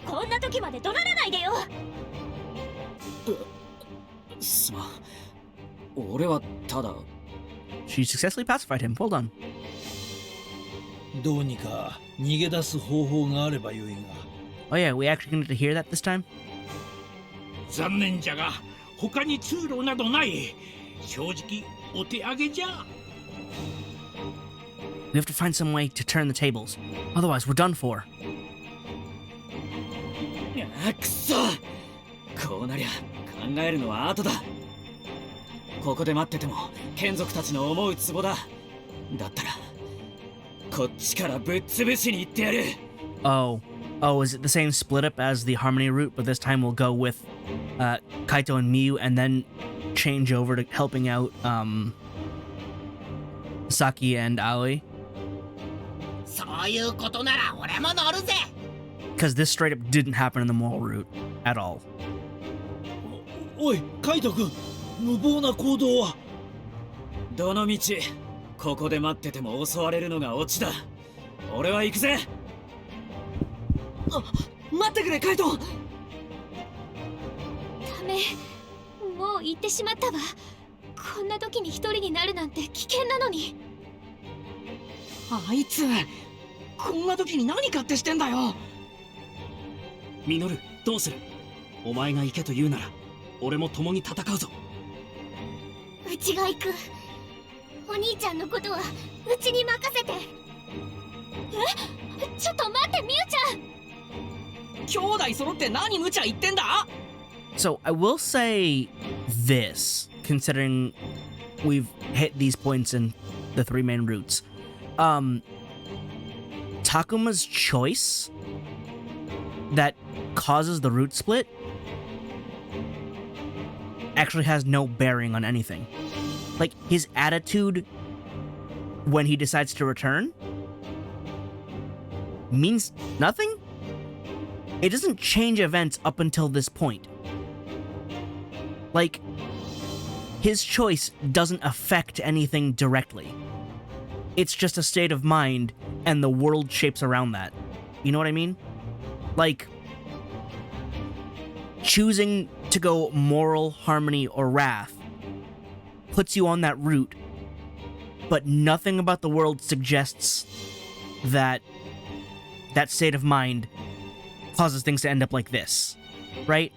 こんな時まで怒鳴らないでよ。すまん。俺はただ。 She successfully pacified him. Well done. どうにか逃げ出す方法があればよいが。 Oh yeah, we actually get to hear that this time? 残念じゃが他に通路などない。正直お手上げじゃ。 We have to find some way to turn the tables. Otherwise, we're done for. くそ。こうなりゃ考えるのは後だ。ここで待ってても眷属たちの思うツボだ。だったらこっちからぶっ潰しに行ってやる。 Oh, is it the same split up as the Harmony route, but this time we'll go with Kaito and Miu and then change over to helping out Saki and Aoi? そういうことなら俺も乗るぜ。 Because this straight up didn't happen in the moral route at all. おいカイト君、無謀な行動は。どの道ここで待ってても襲われるのがオチだ。俺は行くぜ。待ってくれカイト。ダメ、もう行ってしまったわ。こんな時に一人になるなんて危険なのに。あいつこんな時に何かってしてんだよ。ミノル、どうする？お前が行けと言うなら俺も共に戦うぞ。うちが行く。お兄ちゃんのことはうちに任せて。ちょっと待って、ミュウちゃん。兄弟揃って何無茶言ってんだ？ So I will say this, considering we've hit these points in the three main routes. Takuma's choice that causes the route split actually has no bearing on anything. Like, his attitude when he decides to return means nothing? It doesn't change events up until this point. Like, his choice doesn't affect anything directly. It's just a state of mind, and the world shapes around that. You know what I mean? Like, choosing to go moral, harmony, or wrath puts you on that route, but nothing about the world suggests that that state of mind causes things to end up like this, right?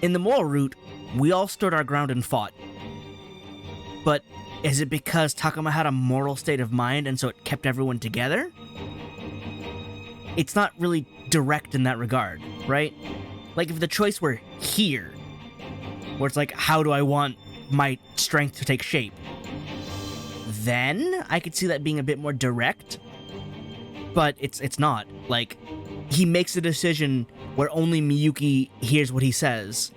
In the moral route, we all stood our ground and fought. But is it because Takuma had a moral state of mind and so it kept everyone together? It's not really direct in that regard, right? Like, if the choice were here, where it's like, how do I want my strength to take shape? Then I could see that being a bit more direct. But it's not. Like, he makes a decision where only Miyuki hears what he says,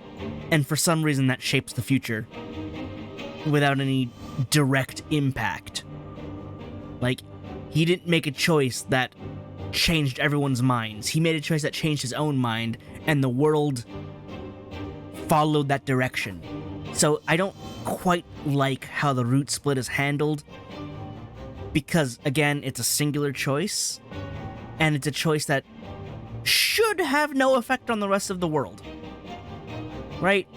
and for some reason that shapes the future without any direct impact. Like, he didn't make a choice that changed everyone's minds. He made a choice that changed his own mind, and the world followed that direction. So I don't quite like how the route split is handled, because, again, it's a singular choice, and it's a choice that should have no effect on the rest of the world. Right?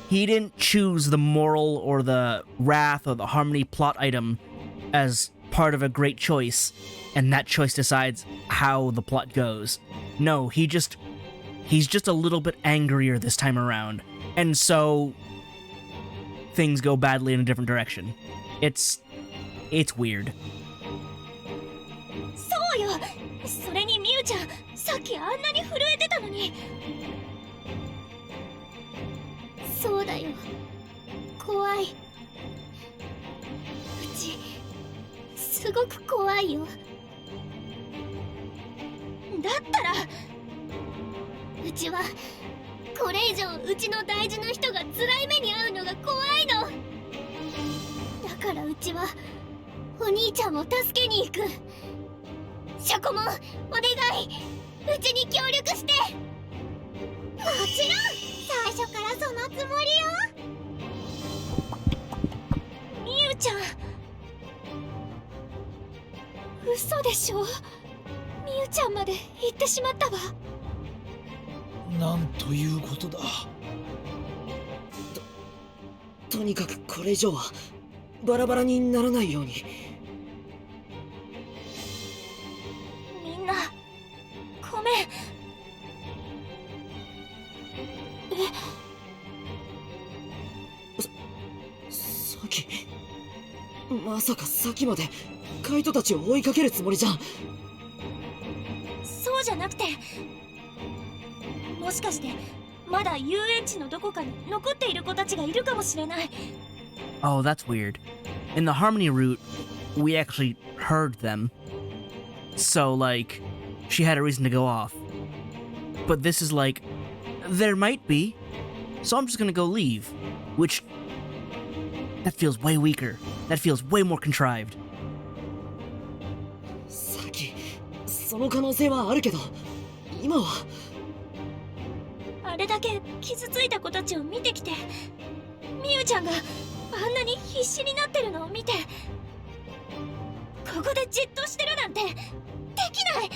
He didn't choose the moral or the wrath or the harmony plot item as part of a great choice, and that choice decides how the plot goes. No, he just He's just a little bit angrier this time around. And so things go badly in a different direction. It's weird. そうよ。それにみゆちゃん、さっきあんなに震えてたのに。そうだよ。怖い。うちすごく怖いよ。だったらうちはこれ以上うちの大事な人が辛い目に遭うのが怖いの。だからうちはお兄ちゃんを助けに行く。シャコモン、お願い、うちに協力して。もちろん、最初からそのつもりよ。みゆちゃん、嘘でしょ。みゆちゃんまで行ってしまったわ。なんということだ。とにかくこれ以上はバラバラにならないように。みんなごめん。サキ、まさかサキまでカイトたちを追いかけるつもりじゃん。そうじゃなくて、もしかしてまだ遊園地のどこかに残っている子たちがいるかもしれない。 Oh, that's weird. In the Harmony route, we actually heard them. So, like, she had a reason to go off. But this is like, there might be, so I'm just gonna go leave. Which, that feels way weaker. That feels way more contrived. サキ、その可能性はあるけど、今は。あれだけ傷ついた子たちを見てきて、みゆちゃんがあんなに必死になってるのを見て、ここでじっとしてるなんてできない。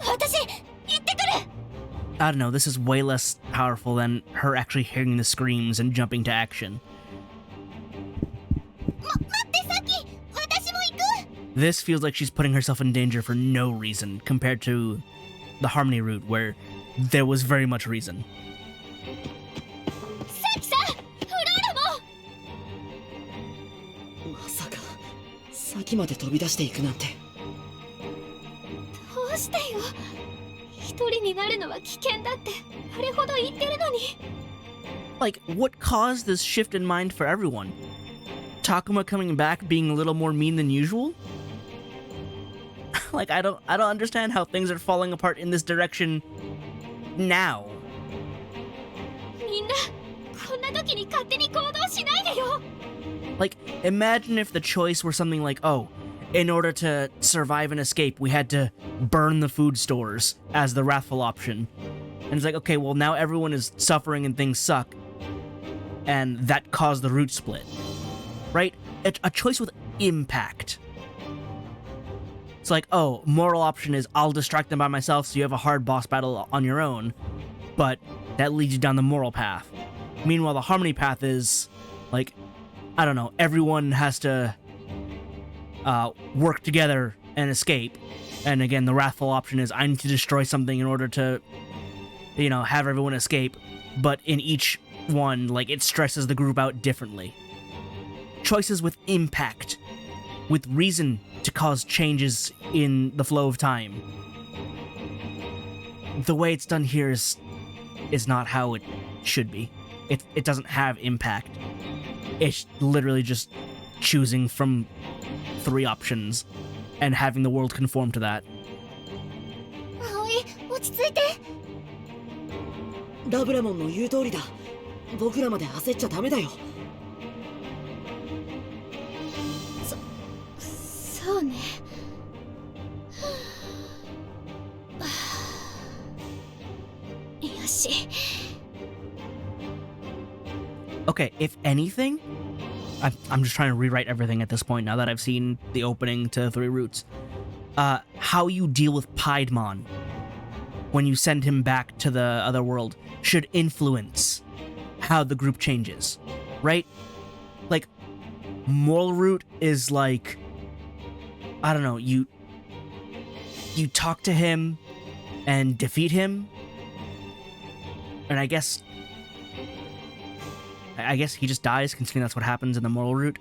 私、行ってくる。 I don't know, this is way less powerful than her actually hearing the screams and jumping to action. 待ってサキ、私も行く。 This feels like she's putting herself in danger for no reason compared to the Harmony route where there was very much reason. サキさん、フローラも。まさかサキまで飛び出していくなんて。どうしてよ。一人になるのは危険だってあれほど言ってるのに。 Like, what caused this shift in mind for everyone? Takuma coming back being a little more mean than usual? Like, I don't understand how things are falling apart in this direction now. みんなこんな時に勝手に行動しないでよ。 Like, imagine if the choice were something like, oh, in order to survive and escape, we had to burn the food stores as the wrathful option. And it's like, okay, well, now everyone is suffering and things suck. And that caused the route split. Right? A choice with impact. It's like, oh, moral option is I'll distract them by myself so you have a hard boss battle on your own. But that leads you down the moral path. Meanwhile, the harmony path is, like, I don't know, everyone has to work together and escape. And again, the wrathful option is I need to destroy something in order to, you know, have everyone escape. But in each one, like, it stresses the group out differently. Choices with impact, with reason to cause changes in the flow of time. The way it's done here is not how it should be. It doesn't have impact. It's literally just choosing from 3 options and having the world conform to that. 葵、落ち着いて。ラブラモンの言う通りだ。僕らまで焦っちゃダメだよ。そうね。よし。 Okay, if anything, I'm just trying to rewrite everything at this point now that I've seen the opening to 3 routes. How you deal with Piedmon when you send him back to the other world should influence how the group changes, right? Like, moral route is like, I don't know, you talk to him and defeat him, and I guess he just dies, considering that's what happens in the moral route.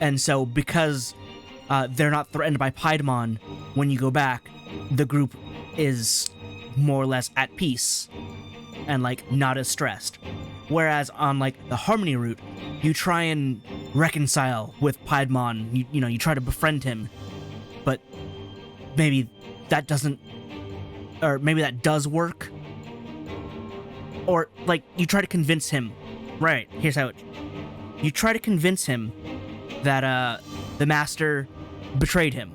And so because they're not threatened by Piedmon, when you go back, the group is more or less at peace and like not as stressed. Whereas on like the Harmony route, you try and reconcile with Piedmon, you try to befriend him, but maybe that doesn't, or maybe that does work. Or like you try to convince him, right, here's how you try to convince him that the master betrayed him.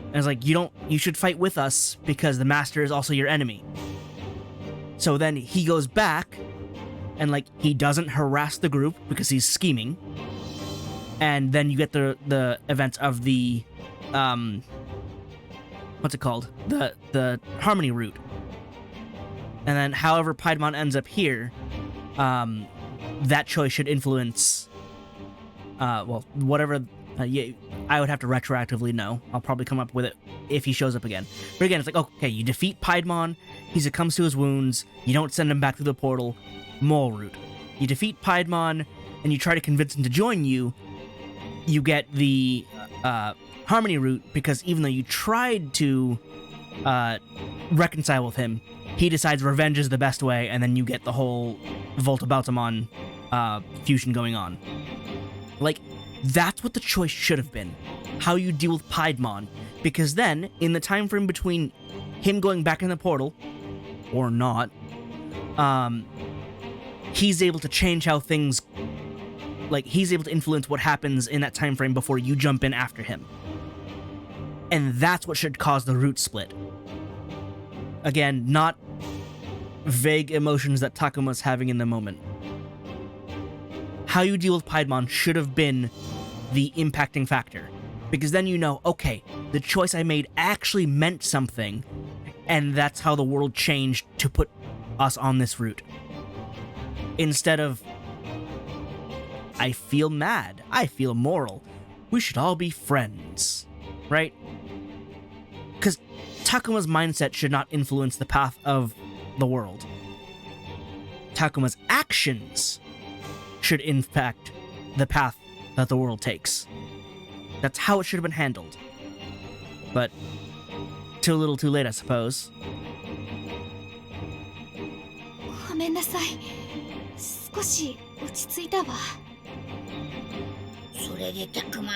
And it's like, you should fight with us because the master is also your enemy. So then he goes back and like he doesn't harass the group because he's scheming. And then you get the events of the what's it called? The Harmony route. And then however Piedmon ends up here, that choice should influence whatever. I would have to retroactively know. I'll probably come up with it if he shows up again. But again, it's like, okay, you defeat Piedmon, he succumbs to his wounds, you don't send him back through the portal, moral route. You defeat Piedmon, and you try to convince him to join you, you get the Harmony route, because even though you tried to reconcile with him, he decides revenge is the best way, and then you get the whole Volta Baltamon fusion going on. Like, that's what the choice should have been. How you deal with Piedmon. Because then, in the time frame between him going back in the portal, or not, he's able to change how things... Like, he's able to influence what happens in that time frame before you jump in after him. And that's what should cause the route split. Again, not vague emotions that Takuma's having in the moment. How you deal with Piedmon should have been the impacting factor. Because then you know, okay, the choice I made actually meant something, and that's how the world changed to put us on this route. Instead of, I feel mad, I feel moral, we should all be friends, right? Because Takuma's mindset should not influence the path of the world. Takuma's actions should impact the path that the world takes. That's how it should have been handled. But too little too late, I suppose. ごめんなさい。少し落ち着いたわ。それでたくま、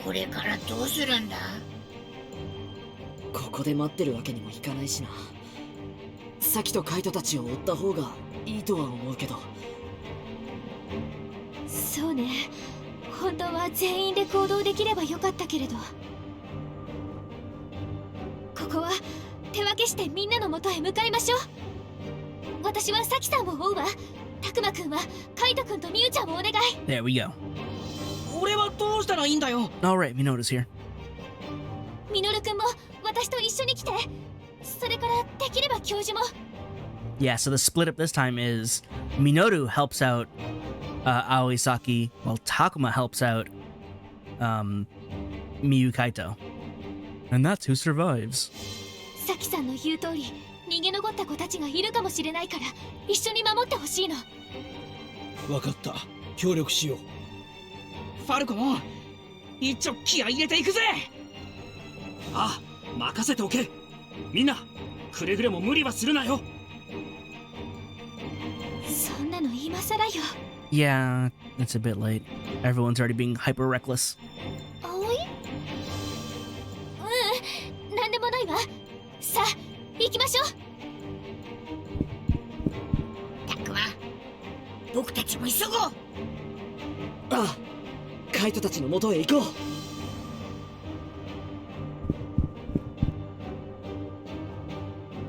これからどうするんだ？ここで待ってるわけにもいかないしな。サキとカイトたちを追った方がいいとは思うけど。そうね。本当は全員で行動できればよかったけれど。ここは手分けしてみんなの元へ向かいましょう。私はサキさんを追うわ。タクマくんはカイトくんとミユちゃんをお願い。There we go. 俺はどうしたらいいんだよ。 Alright, Minoru's here. ミノルくんも私と一緒に来て。それからできれば教授も。Yeah, so the split up this time is Minoru helps out Aoi Saki, while Takuma helps out Miyu Kaito. And that's who survives. サキさんの言う通り、逃げ残った子たちがいるかもしれないから一緒に守ってほしいの。わかった。協力しよう。ファルコン、一応気合い入れていくぜ。ああ、任せておけ。みんな、くれぐれも無理はするなよ。そんなの今更よ。Yeah, it's a bit late. Everyone's already being hyper reckless. 葵？なんでもないわ。さあ、行きましょう。たくま、僕たちも急ごう。ああ、カイトたちの元へ行こう。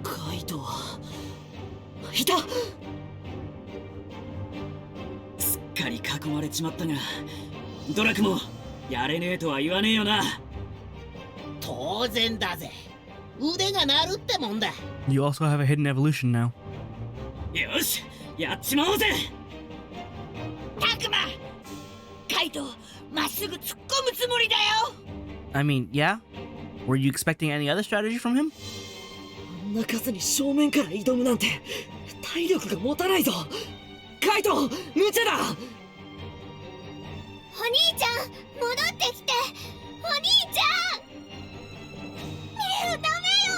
カイトはいた。すっかり囲まれちまったが、ドラクもやれねえとは言わねえよな。当然だぜ。腕が鳴るってもんだ。You also have a hidden evolution now. よし、やっちまおうぜ。たくま、カイト、まっすぐ突っ込むつもりだよ。I mean, yeah? Were you expecting any other strategy from him? んな数に正面から挑むなんて体力が持たないぞ。カイト、無茶だ。お兄ちゃん戻ってきて。お兄ちゃん。ミュウダメよ、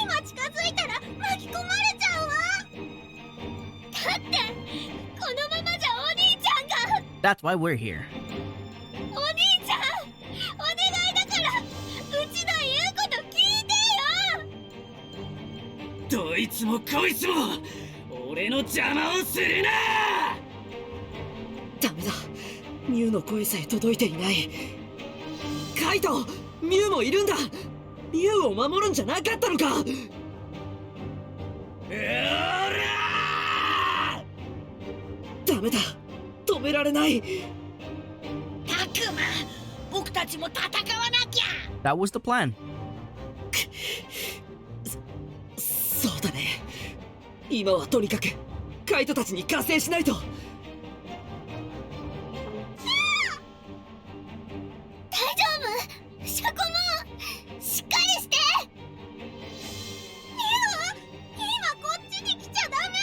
今近づいたら巻き込まれちゃうわ。だってこのままじゃお兄ちゃんが。 That's why we're here. お兄ちゃんお願いだからうちの言うこと聞いてよ。どいつもこいつも俺の邪魔をするな。ダメだ、ミュウの声さえ届いていない。カイト、ミュウもいるんだ。ミュウを守るんじゃなかったのか。ダメだ、止められない。タクマ、僕たちも戦わなきゃ。 That was the plan. そうだね。今はとにかくカイトたちに加勢しないと。大丈夫、シャコモンしっかりして。ミュウ、今こっちに来ちゃダメ。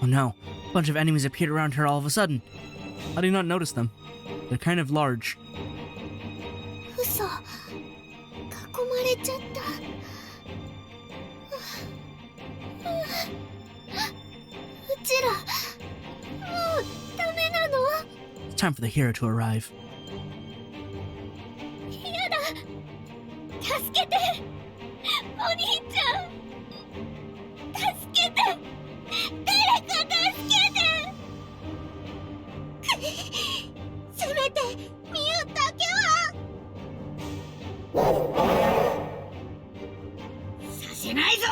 Oh no. A bunch of enemies appeared around her all of a sudden. I did not notice them. They're kind of large. 嘘、囲まれちゃった。うちらもうダメなの。 It's time for the hero to arrive. やだ、助けて、お兄ちゃん。助けて、誰か助けて。せめてミュウだけは。させないぞ。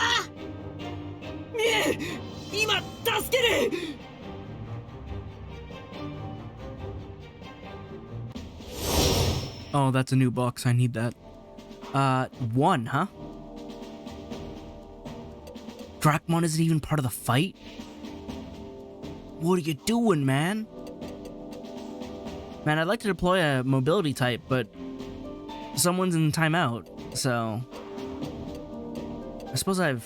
ミュウ、今助ける。Oh, that's a new box. I need that. 1, huh? Drakmon isn't even part of the fight? What are you doing, man? Man, I'd like to deploy a mobility type, but someone's in timeout, so I suppose I have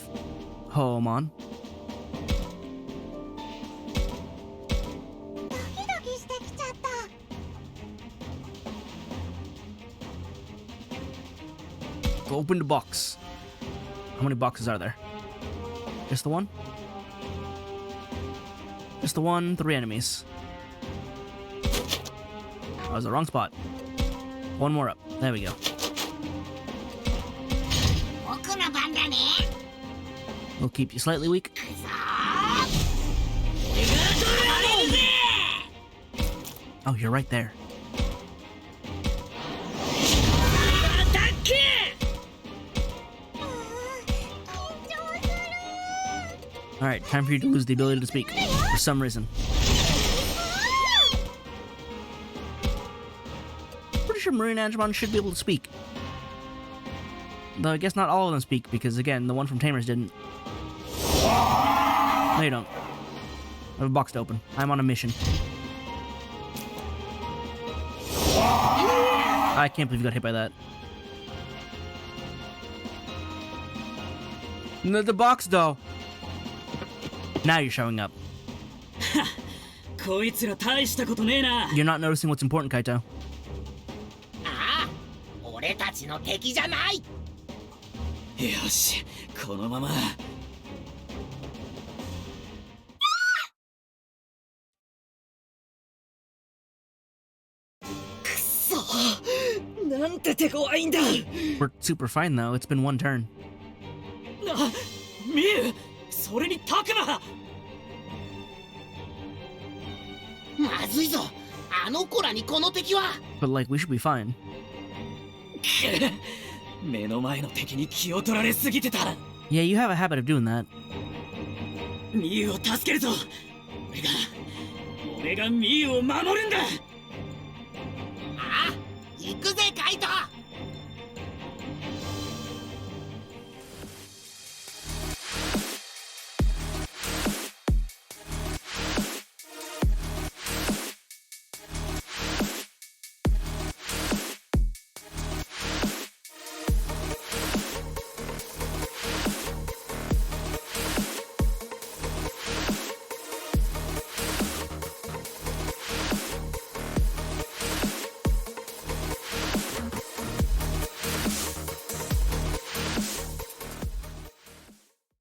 Hoemon. ドキドキしてきちゃった。 Go open the box. How many boxes are there? Just the one? Just the one, 3 enemies. That was the wrong spot. One more up. There we go. 僕の番だね。 We'll keep you slightly weak. くそー。俺が取られるぜ。 Oh, you're right there. アタック。緊張する。 Alright, time for you to lose the ability to speak. For some reason. Pretty sure Marine Angemon should be able to speak. Though I guess not all of them speak, because again, the one from Tamers didn't. No, you don't. I have a box to open. I'm on a mission. I can't believe you got hit by that. No, the box, though. Now you're showing up. こいつら大したことねえな。 You're not noticing what's important, Kaito. ああ、俺たちの敵じゃない。よし、このまま。くそ、なんて手強いんだ。 We're super fine, though. It's been one turn. あ、ミュウ、それにタクマ。まずいぞ、あの子らにこの敵は。 But, like, we should be fine. 目の前の敵に気を取られすぎてた。 Yeah, you have a habit of doing that. ミュウを助けるぞ。俺がミュウを守るんだ。ああ、行くぜカイト。